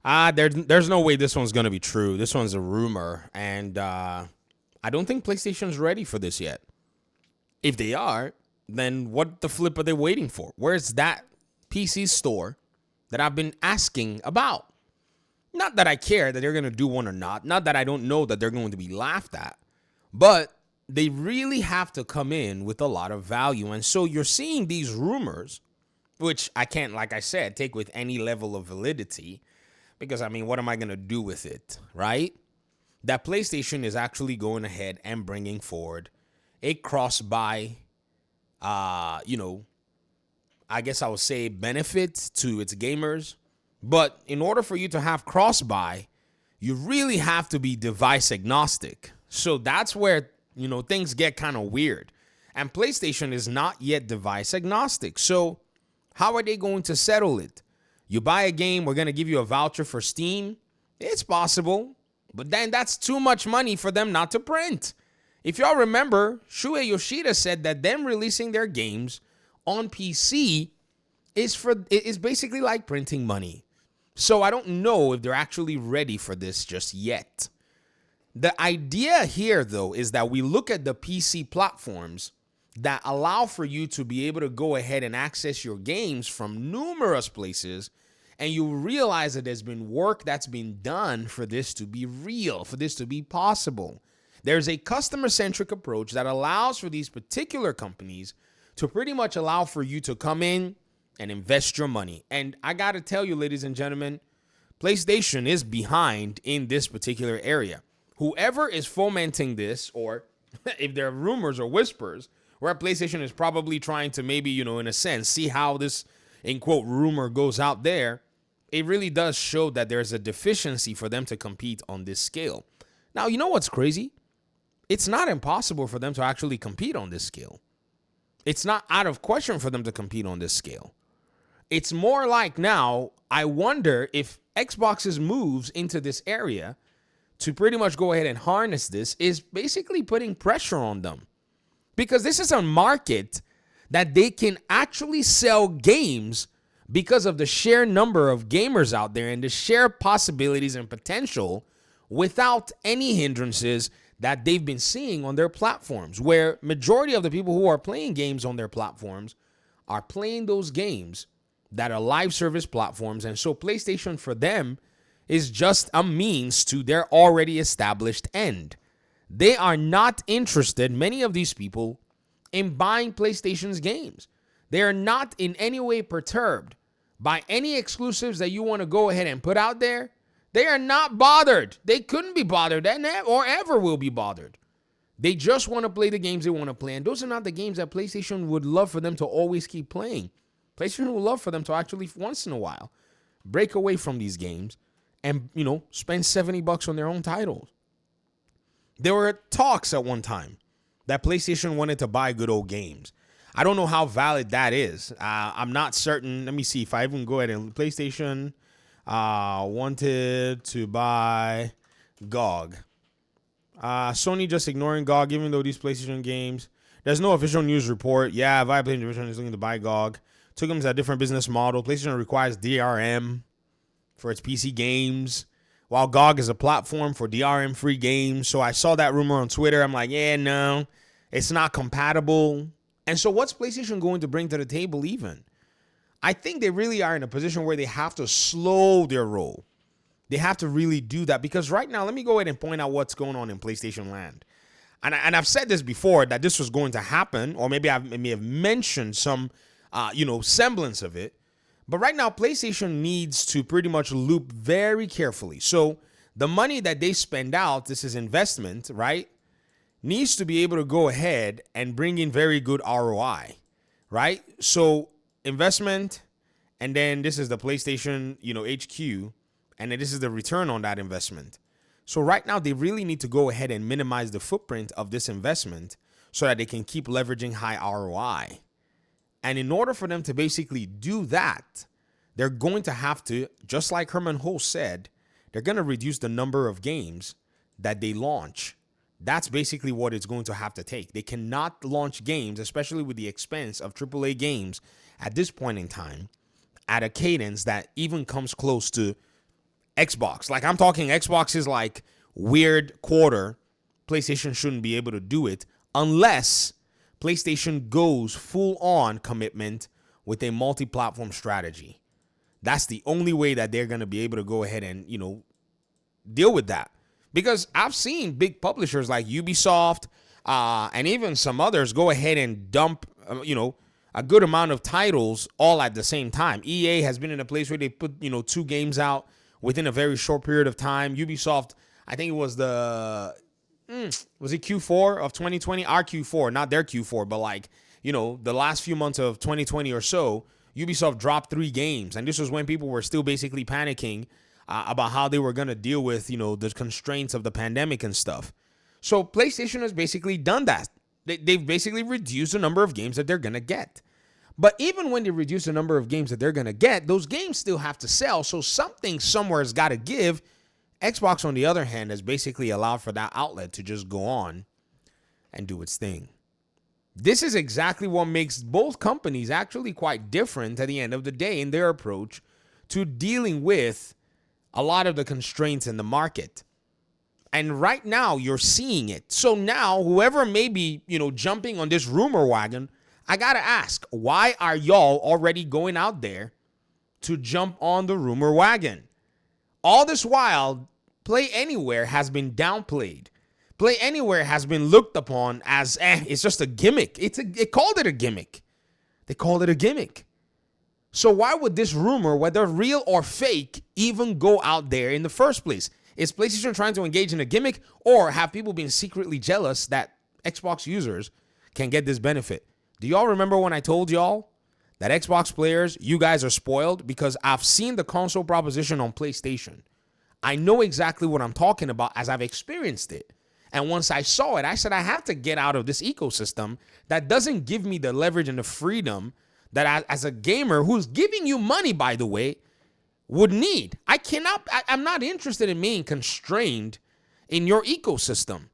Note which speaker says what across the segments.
Speaker 1: There's no way this one's gonna be true. This one's a rumor, and I don't think PlayStation's ready for this yet. If they are, then what the flip are they waiting for? Where's that PC store that I've been asking about? Not that I care that they're gonna do one or not. Not that I don't know that they're going to be laughed at, but they really have to come in with a lot of value. And so you're seeing these rumors, which I can't, like I said, take with any level of validity. Because, I mean, what am I going to do with it, right? That PlayStation is actually going ahead and bringing forward a cross-buy, I guess I would say benefit to its gamers. But in order for you to have cross-buy, you really have to be device agnostic. So that's where, things get kind of weird. And PlayStation is not yet device agnostic. So how are they going to settle it? You buy a game, we're going to give you a voucher for Steam. It's possible, but then that's too much money for them not to print. If y'all remember, Shuei Yoshida said that them releasing their games on PC is basically like printing money. So I don't know if they're actually ready for this just yet. The idea here, though, is that we look at the PC platforms that allow for you to be able to go ahead and access your games from numerous places, and you realize that there's been work that's been done for this to be real, for this to be possible. There's a customer-centric approach that allows for these particular companies to pretty much allow for you to come in and invest your money. And I got to tell you, ladies and gentlemen, PlayStation is behind in this particular area. Whoever is fomenting this, or if there are rumors or whispers, where PlayStation is probably trying to maybe, in a sense, see how this, in quote, rumor goes out there, it really does show that there's a deficiency for them to compete on this scale. Now, you know what's crazy? It's not impossible for them to actually compete on this scale. It's not out of question for them to compete on this scale. It's more like now, I wonder if Xbox's moves into this area to pretty much go ahead and harness this is basically putting pressure on them. Because this is a market that they can actually sell games because of the sheer number of gamers out there and the sheer possibilities and potential without any hindrances that they've been seeing on their platforms, where majority of the people who are playing games on their platforms are playing those games that are live service platforms. And so PlayStation for them is just a means to their already established end. They are not interested, many of these people, in buying PlayStation's games. They are not in any way perturbed by any exclusives that you want to go ahead and put out there. They are not bothered. They couldn't be bothered or ever will be bothered. They just want to play the games they want to play. And those are not the games that PlayStation would love for them to always keep playing. PlayStation would love for them to actually, once in a while, break away from these games and, spend $70 on their own titles. There were talks at one time that PlayStation wanted to buy Good Old Games. I don't know how valid that is. I'm not certain. Let me see if I even go ahead and PlayStation wanted to buy GOG. Sony just ignoring GOG, even though these PlayStation games. There's no official news report. Yeah, Viaplay Division is looking to buy GOG. Took them to a different business model. PlayStation requires DRM for its PC games, while GOG is a platform for DRM-free games. So I saw that rumor on Twitter. I'm like, yeah, no, it's not compatible. And so what's PlayStation going to bring to the table even? I think they really are in a position where they have to slow their roll. They have to really do that, because right now, let me go ahead and point out what's going on in PlayStation land. And I've said this before, that this was going to happen, or maybe I may have mentioned some, semblance of it. But right now, PlayStation needs to pretty much loop very carefully. So the money that they spend out, this is investment, right, needs to be able to go ahead and bring in very good ROI, right? So investment, and then this is the PlayStation, HQ, and then this is the return on that investment. So right now, they really need to go ahead and minimize the footprint of this investment so that they can keep leveraging high ROI. And in order for them to basically do that, they're going to have to, just like Herman Hulst said, they're going to reduce the number of games that they launch. That's basically what it's going to have to take. They cannot launch games, especially with the expense of AAA games at this point in time, at a cadence that even comes close to Xbox. Like, I'm talking Xbox is like weird quarter. PlayStation shouldn't be able to do it unless PlayStation goes full on commitment with a multi-platform strategy. That's the only way that they're going to be able to go ahead and, deal with that. Because I've seen big publishers like Ubisoft and even some others go ahead and dump, a good amount of titles all at the same time. EA has been in a place where they put, 2 games out within a very short period of time. Ubisoft, I think it was was it Q4 of 2020? Our Q4, not their Q4, but the last few months of 2020 or so, Ubisoft dropped 3 games. And this was when people were still basically panicking about how they were going to deal with, the constraints of the pandemic and stuff. So PlayStation has basically done that. They've basically reduced the number of games that they're going to get. But even when they reduce the number of games that they're going to get, those games still have to sell. So something somewhere has got to give. Xbox, on the other hand, has basically allowed for that outlet to just go on and do its thing. This is exactly what makes both companies actually quite different at the end of the day in their approach to dealing with a lot of the constraints in the market. And right now, you're seeing it. So now, whoever may be, jumping on this rumor wagon, I got to ask, why are y'all already going out there to jump on the rumor wagon? All this while, Play Anywhere has been downplayed. Play Anywhere has been looked upon as, it's just a gimmick. They called it a gimmick. They called it a gimmick. So why would this rumor, whether real or fake, even go out there in the first place? Is PlayStation trying to engage in a gimmick, or have people been secretly jealous that Xbox users can get this benefit? Do y'all remember when I told y'all that Xbox players, you guys are spoiled? Because I've seen the console proposition on PlayStation. I know exactly what I'm talking about as I've experienced it. And once I saw it, I said I have to get out of this ecosystem that doesn't give me the leverage and the freedom that as a gamer who's giving you money, by the way, would need. I'm not interested in being constrained in your ecosystem.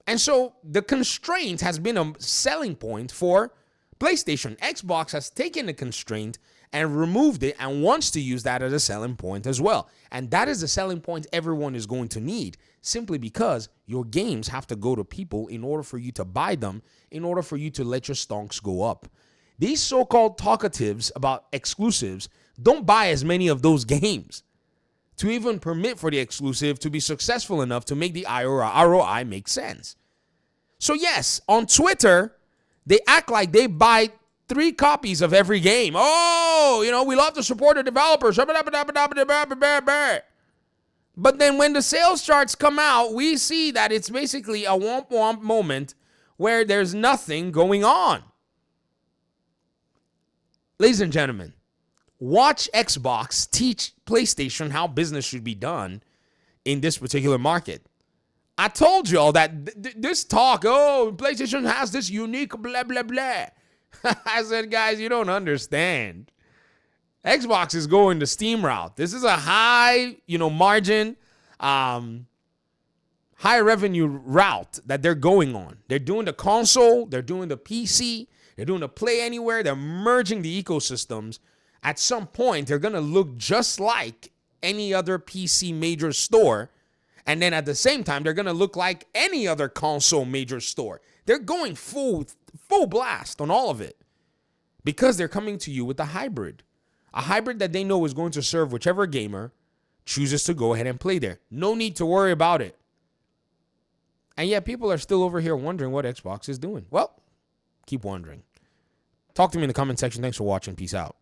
Speaker 1: And so the constraint has been a selling point for PlayStation. Xbox has taken the constraint and removed it and wants to use that as a selling point as well. And that is the selling point everyone is going to need, simply because your games have to go to people in order for you to buy them, in order for you to let your stonks go up. These so-called talkatives about exclusives don't buy as many of those games to even permit for the exclusive to be successful enough to make the ROI make sense. So yes, on Twitter, they act like they buy 3 copies of every game. Oh, we love to support the developers. But then when the sales charts come out, we see that it's basically a womp womp moment where there's nothing going on. Ladies and gentlemen, watch Xbox teach PlayStation how business should be done in this particular market. I told y'all that this talk, PlayStation has this unique blah, blah, blah. I said, guys, you don't understand. Xbox is going the Steam route. This is a high, margin, high revenue route that they're going on. They're doing the console. They're doing the PC. They're doing the Play Anywhere. They're merging the ecosystems. At some point, they're going to look just like any other PC major store. And then at the same time, they're going to look like any other console major store. They're going full blast on all of it because they're coming to you with a hybrid that they know is going to serve whichever gamer chooses to go ahead and play there. No need to worry about it. And yet people are still over here wondering what Xbox is doing. Well, keep wondering. Talk to me in the comment section. Thanks for watching. Peace out.